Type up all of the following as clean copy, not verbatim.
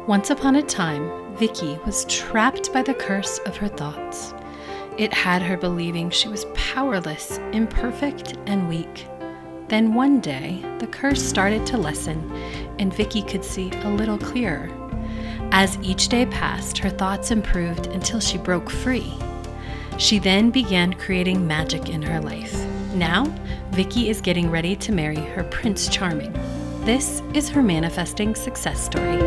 Once upon a time, Vicky was trapped by the curse of her thoughts. It had her believing she was powerless, imperfect, and weak. Then one day, the curse started to lessen, and Vicky could see a little clearer. As each day passed, her thoughts improved until she broke free. She then began creating magic in her life. Now, Vicky is getting ready to marry her Prince Charming. This is her manifesting success story.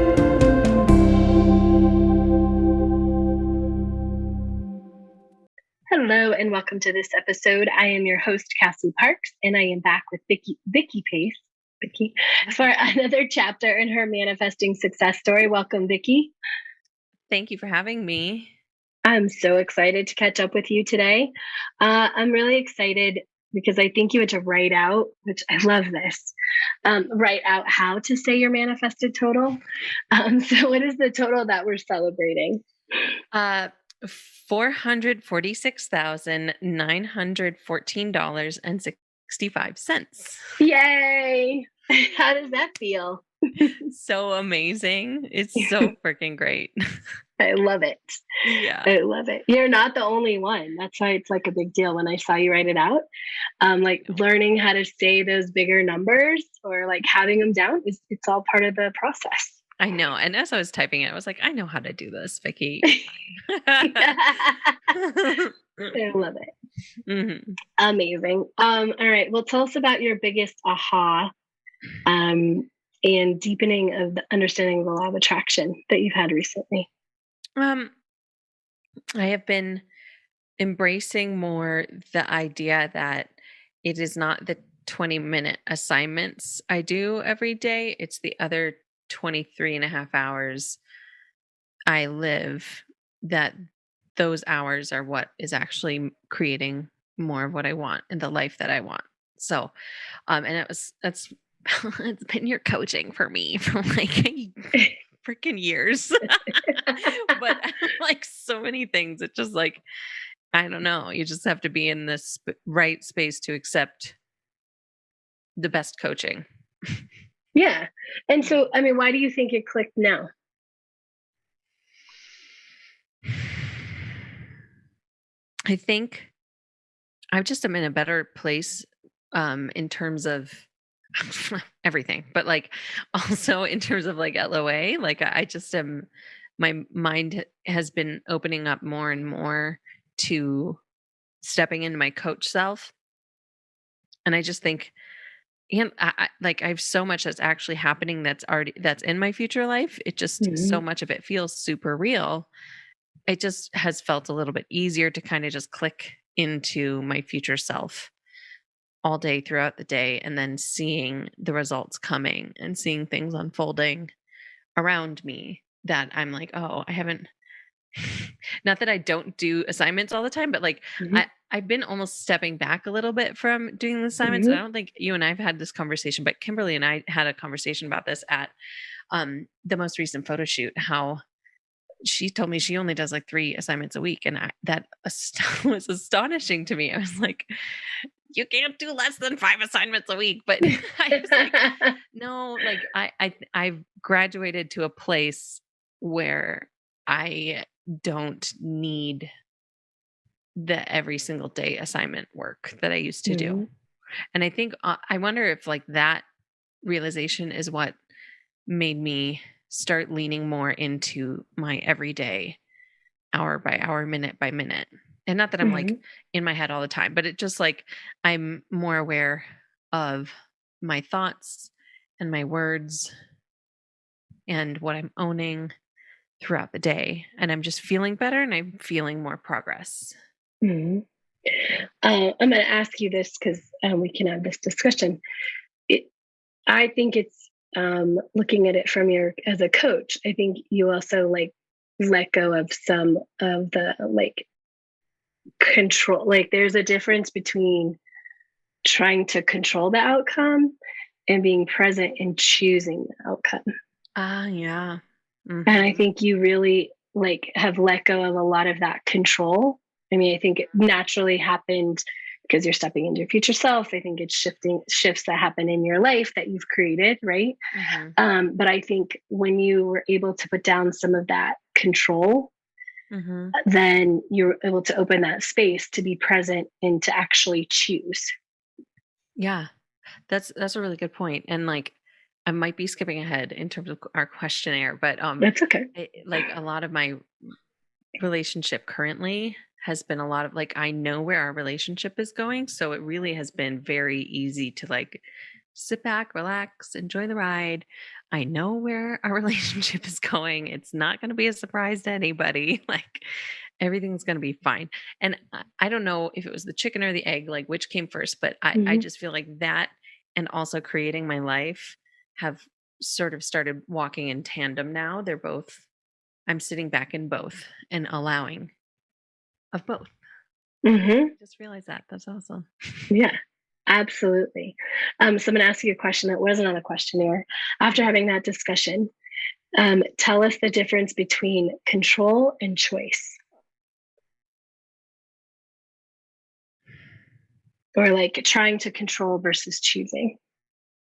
Hello and welcome to this episode. I am your host, Cassie Parks, and I am back with Vicky Pace, for another chapter in her manifesting success story. Welcome, Vicky. Thank you for having me. I'm so excited to catch up with you today. I'm really excited because I think you had to write out, which I love this, write out how to say your manifested total. So what is the total that we're celebrating? $446,914.65. Yay! How does that feel? So amazing. It's so freaking great. I love it. Yeah. I love it. You're not the only one. That's why it's like a big deal when I saw you write it out. Like learning how to say those bigger numbers or like having them down it's all part of the process. I know. And as I was typing it, I was like, I know how to do this, Vicky. I love it. Mm-hmm. Amazing. All right. Well, tell us about your biggest aha and deepening of the understanding of the law of attraction that you've had recently. I have been embracing more the idea that it is not the 20-minute assignments I do every day. It's the other 23 and a half hours I live, that those hours are what is actually creating more of what I want and the life that I want. So, and that's it's been your coaching for me for like freaking years. But like so many things, it's just like, I don't know. You just have to be in this right space to accept the best coaching. Yeah. And so, I mean, why do you think it clicked now? I think I just am in a better place in terms of everything, but like also in terms of like LOA, like I just am, my mind has been opening up more and more to stepping into my coach self. And I just think, and I have so much that's actually happening that's in my future life. It just, so much of it feels super real. It just has felt a little bit easier to kind of just click into my future self all day throughout the day, and then seeing the results coming and seeing things unfolding around me that I'm like, oh, I haven't, not that I don't do assignments all the time, but like I've been almost stepping back a little bit from doing the assignments. I don't think you and I have had this conversation, but Kimberly and I had a conversation about this at the most recent photo shoot, how she told me she only does like 3 assignments a week. And that was astonishing to me. I was like, you can't do less than 5 assignments a week. But I was like, no, like I've graduated to a place where I don't need the every single day assignment work that I used to do. And I think I wonder if like that realization is what made me start leaning more into my everyday, hour by hour, minute by minute. And not that I'm like in my head all the time, but it just like I'm more aware of my thoughts and my words and what I'm owning throughout the day. And I'm just feeling better and I'm feeling more progress. I'm going to ask you this because we can have this discussion. I think it's looking at it from as a coach. I think you also like let go of some of the like control. Like there's a difference between trying to control the outcome and being present and choosing the outcome. Yeah. And I think you really like have let go of a lot of that control. I mean, I think it naturally happened because you're stepping into your future self. I think it's shifts that happen in your life that you've created, right? Mm-hmm. But I think when you were able to put down some of that control, Mm-hmm. then you're able to open that space to be present and to actually choose. Yeah. That's a really good point. And like I might be skipping ahead in terms of our questionnaire, but That's okay. like a lot of my relationship currently has been a lot of like I know where our relationship is going, so it really has been very easy to like sit back, relax, enjoy the ride. I know where our relationship is going. It's not going to be a surprise to anybody. Like everything's going to be fine. And I don't know if it was the chicken or the egg, like which came first, but I Mm-hmm. just feel like that and also creating my life have sort of started walking in tandem now. They're both I'm sitting back in both and allowing of both. Mm-hmm. Just realized that. That's awesome. Yeah, absolutely. So I'm going to ask you a question that wasn't on the questionnaire. After Mhm. having that discussion, tell us the difference between control and choice, or like trying to control versus choosing.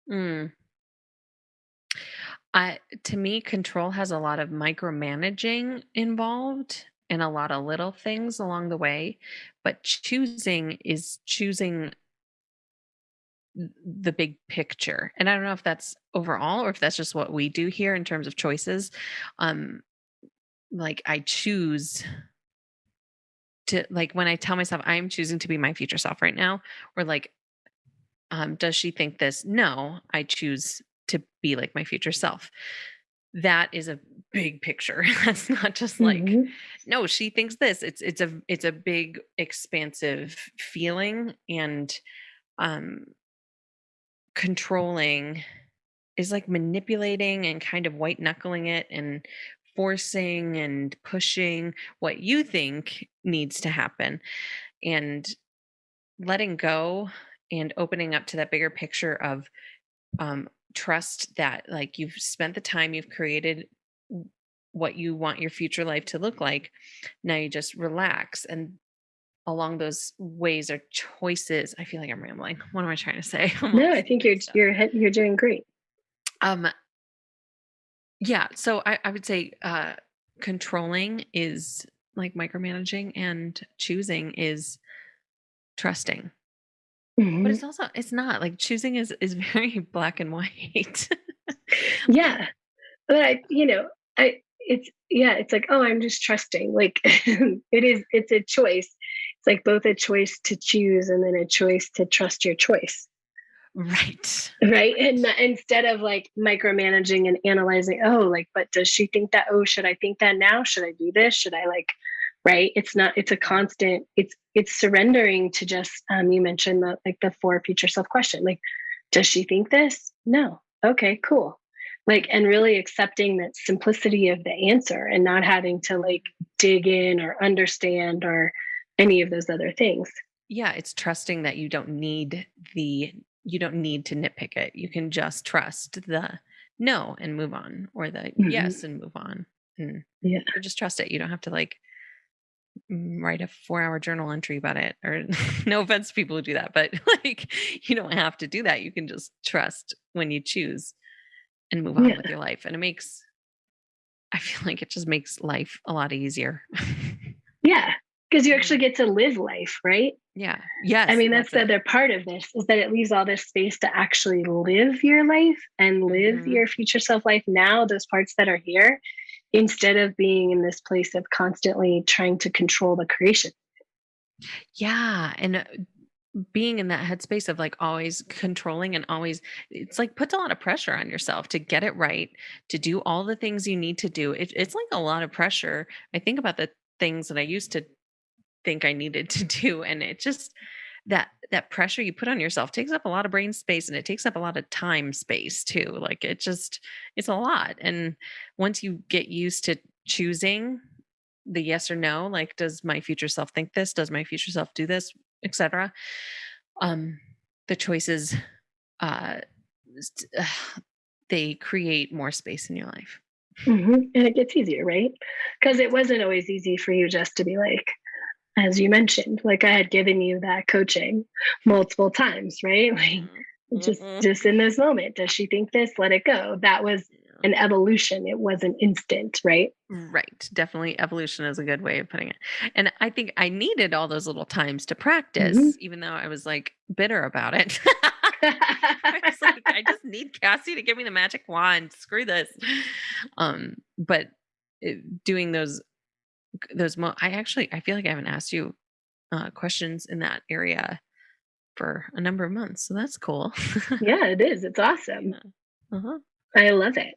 Mm. To me, control has a lot of micromanaging involved and a lot of little things along the way. But choosing is choosing the big picture. And I don't know if that's overall or if that's just what we do here in terms of choices. Um, like I choose to like when I tell myself I'm choosing to be my future self right now, or like does she think this? No, I choose to be like my future self. That is a big picture. That's not just like, Mm-hmm. no, she thinks this. It's a big expansive feeling and um controlling is like manipulating and kind of white knuckling it and forcing and pushing what you think needs to happen and letting go and opening up to that bigger picture of um, trust that like you've spent the time you've created what you want your future life to look like. Now you just relax and along those ways are choices. I feel like I'm rambling. What am I trying to say? I'm No, all I think mixed up. you're doing great. um yeah, so I would say controlling is like micromanaging and choosing is trusting, but Hmm. it's not like choosing is very black and white. Yeah, but it's like, oh, I'm just trusting. Like it's a choice. It's like both a choice to choose and then a choice to trust your choice. Right, Right. And right. instead of like micromanaging and analyzing, oh, like, but does she think that? Oh, should I think that now? Should I do this? Should I like, right? It's not, it's a constant, it's surrendering to just, you mentioned the for future self question. Like, does she think this? No. Okay, cool. Like, and really accepting that simplicity of the answer and not having to like dig in or understand or any of those other things. Yeah, it's trusting that the you don't need to nitpick it. You can just trust the no and move on or the Mhm. yes and move on. And Yeah. so just trust it. You don't have to like write a 4-hour journal entry about it or no offense to people who do that, but like you don't have to do that. You can just trust when you choose and move on with Yeah. your life. And I feel like it just makes life a lot easier. Yeah. Because you Yeah. actually get to live life, right? Yeah. I Yes, mean, that's that's the it. other part of this is that it leaves all this space to actually live your life and live Mhm. your future self life now, those parts that are here, instead of being in this place of constantly trying to control the creation. Yeah, and being in that headspace of like always controlling and always it's like puts a lot of pressure on yourself to get it right, to do all the things you need to do. It's like a lot of pressure. I think about the things that I used to think I needed to do and it just that pressure you put on yourself takes up a lot of brain space and it takes up a lot of time space too. Like it's a lot. And once you get used to choosing the yes or no, like does my future self think this? Does my future self do this, etc. Um the choices uh st- they create more space in your life. And it gets easier, right? Because it wasn't always easy for you just to be like, as you mentioned, like I had given you that coaching multiple times, right? Like Mhm. just in this moment, does she think this? Let it go. That was Yeah. an evolution. It wasn't instant, right? Right. Definitely evolution is a good way of putting it. And I think I needed all those little times to Mhm. practice, even though I was like bitter about it. I was like, I just need Cassie to give me the magic wand. Screw this. But doing I feel like I haven't asked you questions in that area for a number of months. So that's cool. Yeah, it is. It's awesome. Yeah. Uh-huh. I love it.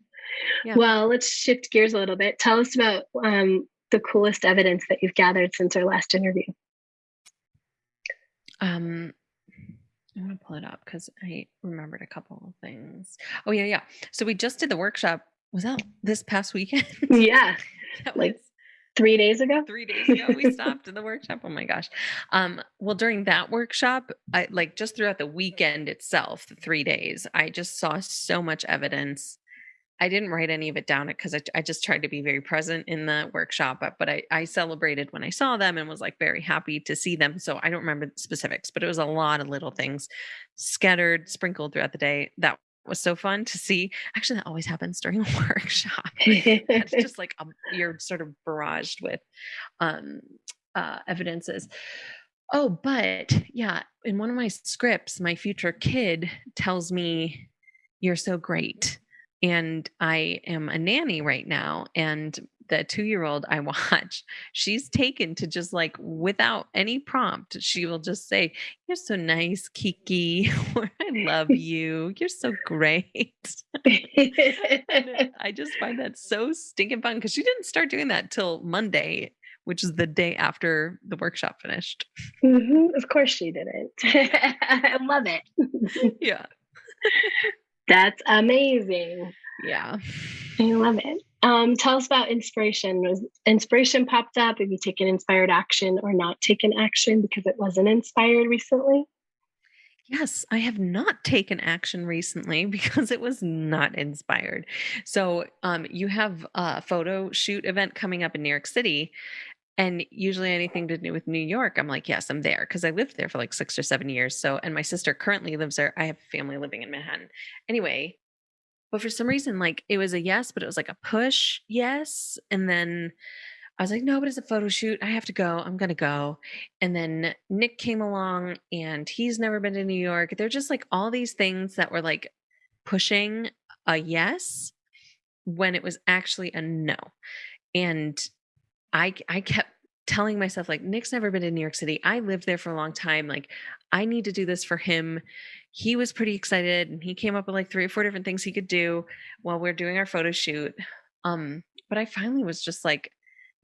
Yeah. Well, let's shift gears a little bit. Tell us about the coolest evidence that you've gathered since our last interview. Um, I'm gonna pull it up because I remembered a couple of things. Oh yeah, yeah. So we just did the workshop. Was that this past weekend? Yeah, That was like 3 days ago. 3 days ago. We stopped in the workshop. Oh my gosh. Well, during that workshop, I like just throughout the weekend itself, the 3 days, I just saw so much evidence. I didn't write any of it down because I just tried to be very present in the workshop, but I celebrated when I saw them and was like very happy to see them. So I don't remember the specifics, but it was a lot of little things scattered, sprinkled throughout the day. That was so fun to see. Actually, that always happens during a workshop. It's just like you're sort of barraged with um, evidences. Oh, but yeah, in one of my scripts, my future kid tells me, "You're so great." And I am a nanny right now. And the 2-year old I watch, she's taken to just like without any prompt, she will just say, "You're so nice, Kiki," or "I love you. You're so great." I just find that so stinking fun because she didn't start doing that till Monday, which is the day after the workshop finished. Of course she didn't. I love it. Yeah. That's amazing. Yeah. I love it. Tell us about inspiration. Was inspiration popped up? Have you taken inspired action or not taken action because it wasn't inspired recently? Yes, I have not taken action recently because it was not inspired. So, you have a photo shoot event coming up in New York City, and usually anything to do with New York, I'm like, yes, I'm there because I lived there for like 6 or 7 years. So, and my sister currently lives there. I have family living in Manhattan. Anyway, but for some reason, like it was a yes, but it was like a push yes, and then I was like, no, but it's a photo shoot. I have to go. I'm going to go. And then Nick came along and he's never been to New York. They're just like all these things that were like pushing a yes when it was actually a no. And I kept telling myself, like, Nick's never been to New York City. I lived there for a long time. Like, I need to do this for him. He was pretty excited and he came up with like 3 or 4 different things he could do while we're doing our photo shoot. But I finally was just like,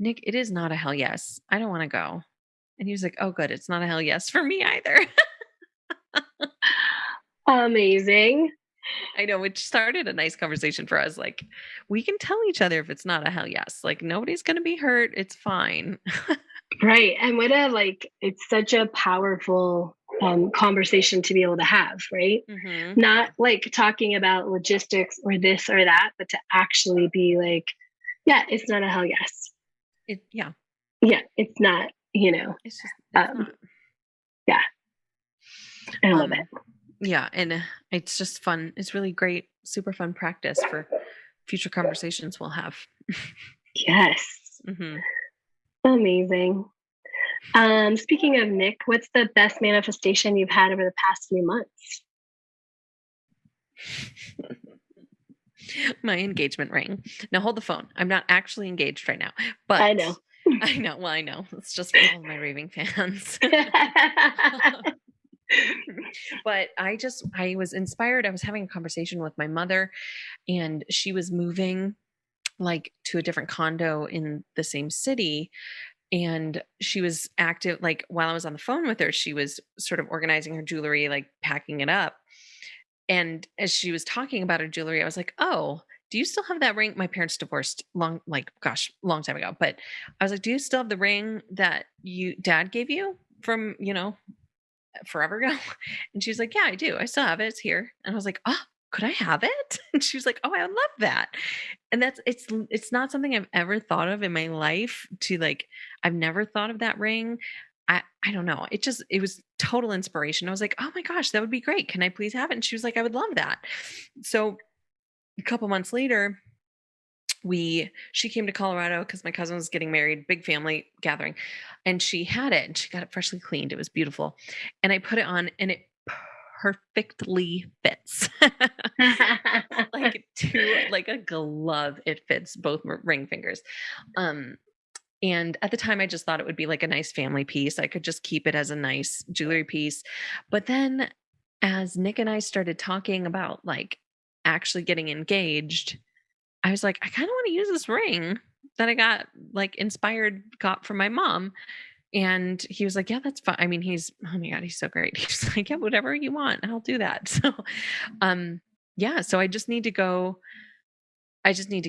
Nick, it is not a hell yes. I don't want to go. And he was like, oh, good. It's not a hell yes for me either. Amazing. I know, which started a nice conversation for us. Like, we can tell each other if it's not a hell yes. Like, nobody's going to be hurt. It's fine. Right. And what a like it's such a powerful conversation to be able to have, right? Yeah. Not like talking about logistics or this or that, but to actually be like, yeah, it's not a hell yes. Yeah. Yeah, it's not, you know. It's not. Yeah, I love Um, it. yeah, and it's just fun. It's really great, super fun practice for future conversations we'll have. Yes. hmm Amazing. Speaking of Nick, what's the best manifestation you've had over the past few months? My engagement ring. Now hold the phone. I'm not actually engaged right now, but I know. I know. Well, I know. It's just for all of my raving fans. But I was inspired. I was having a conversation with my mother, and she was moving like to a different condo in the same city, and she was active like while I was on the phone with her, she was sort of organizing her jewelry, like packing it up. And as she was talking about her jewelry, I was like, "Oh, do you still have that ring?" My parents divorced long, like, gosh, long time ago. But I was like, "Do you still have the ring that you dad gave you from, forever ago?" And she was like, "Yeah, I do. I still have it. It's here." And I was like, "Oh, could I have it?" And she was like, "Oh, I would love that." And it's not something I've ever thought of in my life to like, I've never thought of that ring. I don't know. It was total inspiration. I was like, oh my gosh, that would be great. Can I please have it? And she was like, I would love that. So a couple months later, she came to Colorado because my cousin was getting married, big family gathering, and she had it and she got it freshly cleaned. It was beautiful. And I put it on and it perfectly fits. Like a glove, it fits both ring fingers. And at the time I just thought it would be like a nice family piece. I could just keep it as a nice jewelry piece. But then as Nick and I started talking about like actually getting engaged, I was like, I kind of want to use this ring that I got got from my mom. And he was like, yeah, that's fine. I mean, oh my God, he's so great. He's like, yeah, whatever you want, I'll do that. So, yeah, so I just need to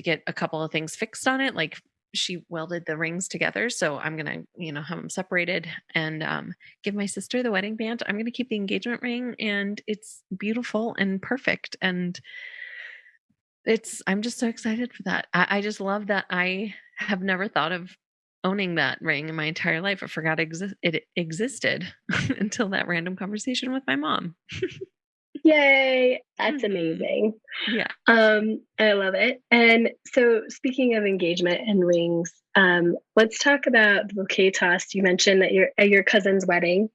get a couple of things fixed on it. Like she welded the rings together. So I'm going to, have them separated and give my sister the wedding band. I'm going to keep the engagement ring and it's beautiful and perfect. And I'm just so excited for that. I just love that I have never thought of owning that ring in my entire life. I forgot it existed until that random conversation with my mom. Yay, that's amazing. Yeah. I love it. And so speaking of engagement and rings, let's talk about the bouquet toss. You mentioned that you're at your cousin's wedding.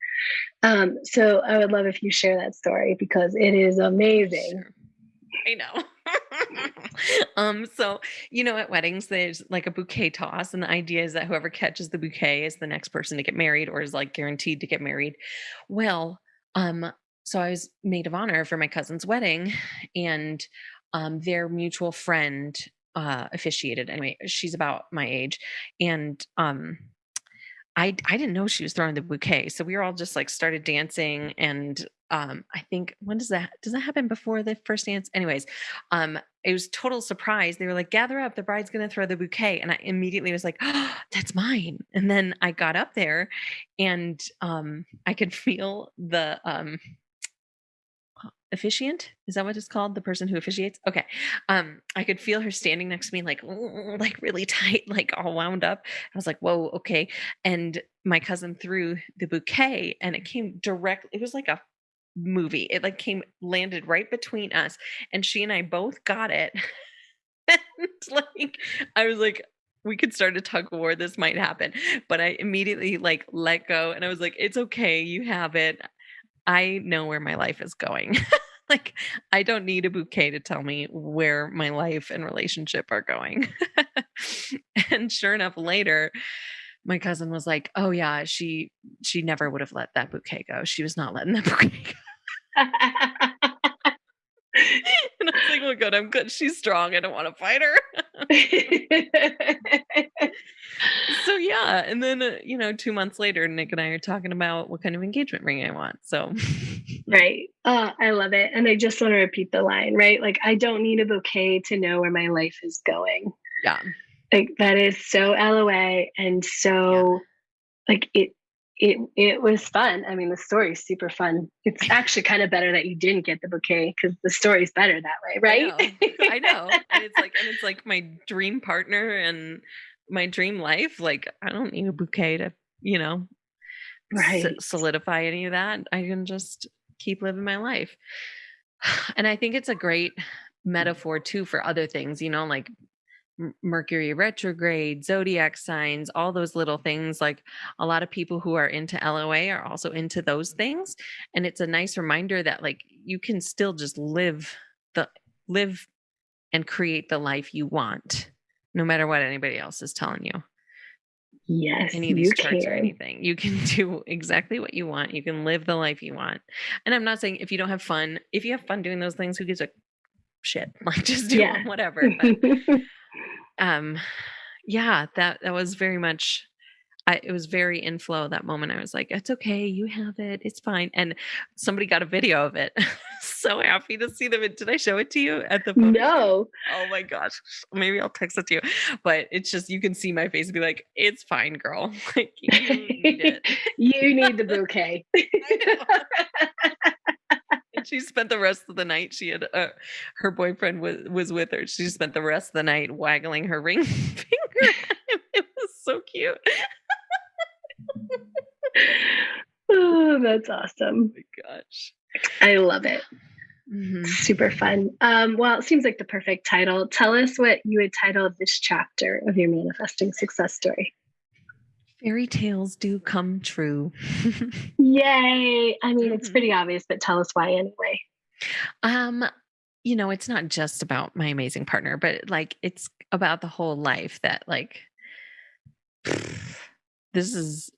So I would love if you share that story because it is amazing. Sure. I know. So, at weddings, there's like a bouquet toss, and the idea is that whoever catches the bouquet is the next person to get married or is like guaranteed to get married. Well, so I was maid of honor for my cousin's wedding, and their mutual friend officiated. Anyway, she's about my age, and I didn't know she was throwing the bouquet. So we were all just like started dancing. And I think does that happen before the first dance? Anyways, it was total surprise. They were like, gather up, the bride's gonna throw the bouquet. And I immediately was like, oh, that's mine. And then I got up there and I could feel the officiant, is that what it's called, the person who officiates? Okay. I could feel her standing next to me like really tight, like all wound up. I was like, whoa, okay. And my cousin threw the bouquet and it came directly, it was like a movie, it like landed right between us, and she and I both got it. And like I was like, we could start a tug of war, this might happen. But I immediately like let go and I was like, it's okay, you have it. I know where my life is going. Like, I don't need a bouquet to tell me where my life and relationship are going. And sure enough, later, my cousin was like, oh yeah, she never would have let that bouquet go. She was not letting that bouquet go. And I was like, oh my God, I'm good. She's strong. I don't want to fight her. So yeah. And then, 2 months later, Nick and I are talking about what kind of engagement ring I want. So. Right. I love it. And I just want to repeat the line, right? Like, I don't need a bouquet to know where my life is going. Yeah. Like, that is so LOA and so like it was fun. I mean, the story is super fun. It's actually kind of better that you didn't get the bouquet because the story's better that way, right? I know. And it's like my dream partner and my dream life. Like, I don't need a bouquet to, right. solidify any of that. I can just keep living my life. And I think it's a great metaphor too for other things, like Mercury retrograde, zodiac signs, all those little things. Like a lot of people who are into LOA are also into those things. And it's a nice reminder that like you can still just live and create the life you want, no matter what anybody else is telling you. Yes, any of these charts or anything. You can do exactly what you want. You can live the life you want. And I'm not saying if you have fun doing those things, who gives a shit? Like just do them, whatever. But that was very much it was very in flow that moment. I was like, it's okay, you have it, it's fine. And somebody got a video of it. So happy to see them. Did I show it to you at the photo? No. Oh my gosh, maybe I'll text it to you. But it's just, you can see my face and be like, it's fine, girl. Like, you need it. You need the bouquet. And she spent the rest of the night, she had her boyfriend was with her, she spent the rest of the night waggling her ring finger. It was so cute. Oh, that's awesome. My gosh. I love it. Mhm. Super fun. Well, it seems like the perfect title. Tell us what you would title this chapter of your manifesting success story. Fairy tales do come true. Yay. I mean, it's Mhm. pretty obvious, but tell us why anyway. Um, it's not just about my amazing partner, but like it's about the whole life that like this is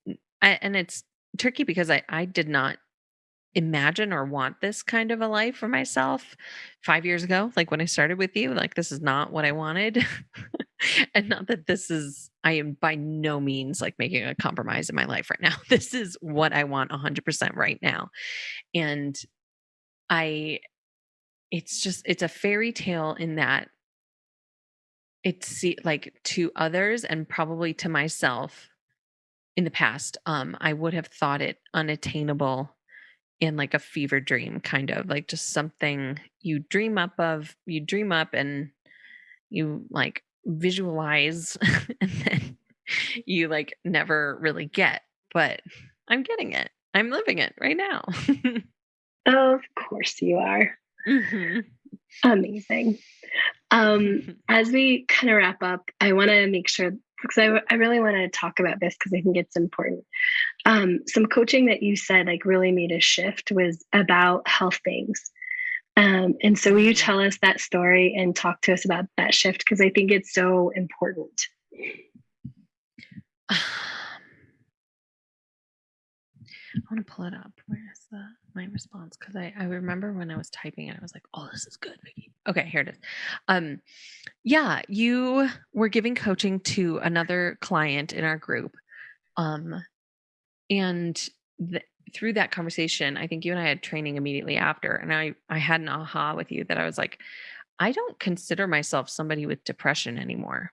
and it's tricky because I did not imagine or want this kind of a life for myself 5 years ago, like when I started with you. Like this is not what I wanted. And not that I am by no means like making a compromise in my life right now. This is what I want 100% right now. And I it's a fairy tale in that like to others and probably to myself in the past, I would have thought it unattainable in like a fever dream, kind of like just something you dream up and you like visualize and then you like never really get. But I'm getting it. I'm living it right now. Oh, of course you are. Hmm. Amazing. As we kind of wrap up, I want to make sure because I really want to talk about this because I think it's important. Some coaching that you said like really made a shift was about health things. And so will you tell us that story and talk to us about that shift? Because I think it's so important. I want to pull it up. Where's my response? Because I remember when I was typing it, I was like, "Oh, this is good, Vicky." Okay, here it is. Yeah, you were giving coaching to another client in our group, and through that conversation, I think you and I had training immediately after, and I had an aha with you that I was like, I don't consider myself somebody with depression anymore,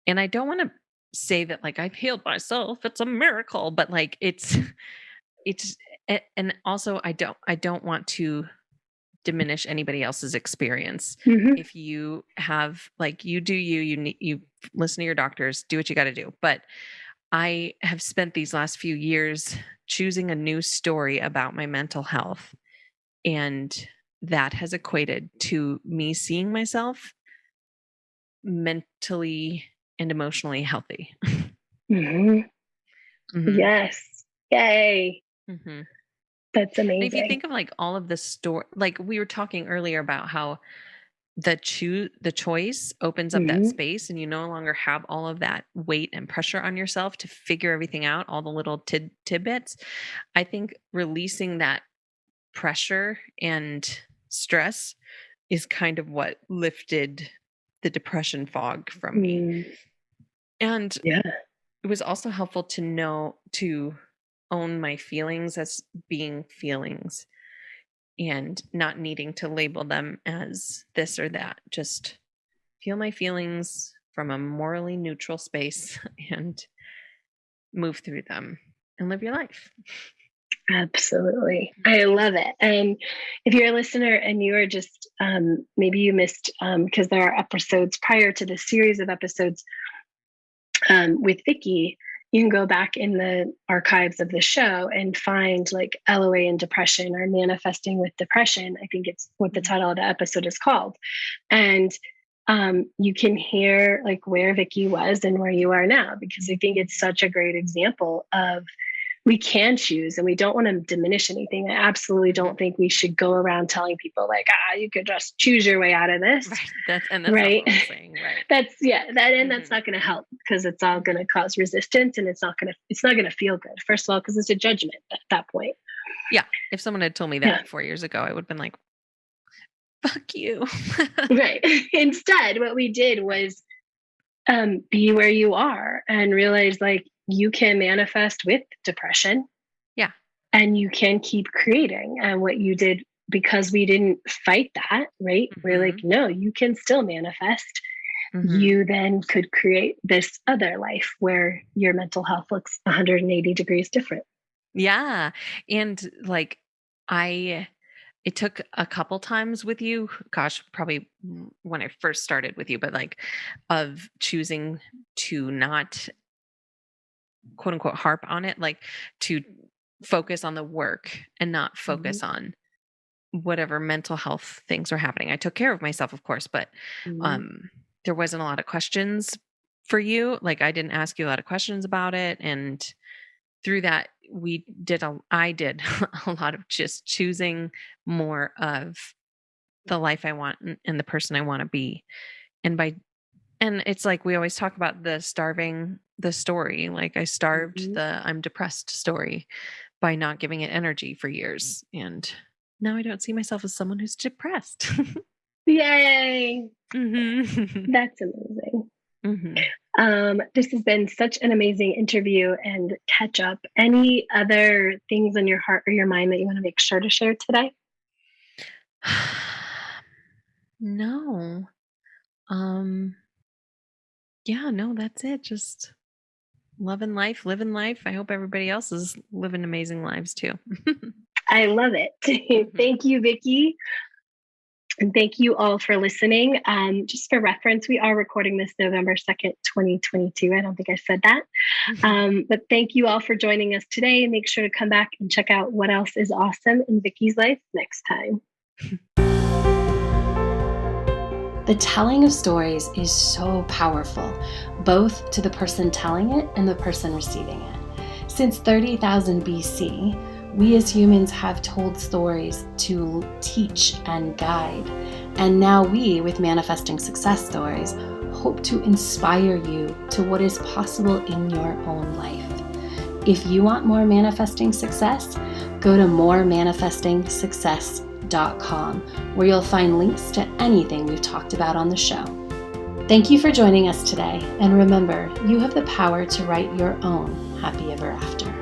and I don't want to say that like I've healed myself. It's a miracle, but like it's and also I don't want to diminish anybody else's experience. Mm-hmm. If you have like you do you listen to your doctors, do what you got to do. But I have spent these last few years choosing a new story about my mental health, and that has equated to me seeing myself mentally and emotionally healthy. Mm-hmm. Hmm. Yes. Yay. Hmm. That's And if you amazing. think of like all of the story, like we were talking earlier about how the choice opens up that Mm-hmm. space and you no longer have all of that weight and pressure on yourself to figure everything out, all the little tidbits. I think releasing that pressure and stress is kind of what lifted the depression fog from me. Mm, And yeah. it was also helpful to know to own my feelings as being feelings and not needing to label them as this or that. Just feel my feelings from a morally neutral space and move through them and live your life. Absolutely. I love it. And if you're a listener and you are just, maybe you missed, because there are episodes prior to the series of episodes with Vicky, you can go back in the archives of the show and find like LOA and depression or manifesting with depression. I think it's what the title of the episode is called. And you can hear like where Vicky was and where you are now, because I think it's such a great example of we can choose and we don't want to diminish anything. I absolutely don't think we should go around telling people like, you could just choose your way out of this. Right. That's not Right. what I'm saying. Right. That's that's not going to help because it's all going to cause resistance and it's not going to feel good. First of all, because it's a judgment at that point. Yeah. If someone had told me Yeah. that 4 years ago, I would have been like, fuck you. Right. Instead, what we did was be where you are and realize like you can manifest with depression. Yeah. And you can keep creating. And what you did, because we didn't fight that, right? We're like, no, you can still manifest. You then could create this other life where your mental health looks 180 degrees different. Yeah. And like, it took a couple times with you, gosh, probably when I first started with you, but like of choosing to not quote unquote harp on it, like to focus on the work and not focus on whatever mental health things were happening. I took care of myself, of course, but there wasn't a lot of questions for you. Like I didn't ask you a lot of questions about it. And through that, I did a lot of just choosing more of the life I want and the person I want to be. And it's like we always talk about the starving the story. Like I starved the I'm depressed story by not giving it energy for years. And now I don't see myself as someone who's depressed. Yay! Mm-hmm. That's amazing. This has been such an amazing interview and catch up. Any other things on your heart or your mind that you want to make sure to share today? No. Yeah, no, that's it. Just loving life, living life. I hope everybody else is living amazing lives too. I love it. Thank you, Vicki. And thank you all for listening. Just for reference, we are recording this November 2nd, 2022. I don't think I said that. But thank you all for joining us today. Make sure to come back and check out what else is awesome in Vicki's life next time. The telling of stories is so powerful, both to the person telling it and the person receiving it. Since 30,000 BC, we as humans have told stories to teach and guide. And now we, with Manifesting Success Stories, hope to inspire you to what is possible in your own life. If you want more manifesting success, go to moremanifestingsuccess.com, where you'll find links to anything we've talked about on the show. Thank you for joining us today, and remember, you have the power to write your own happy ever after.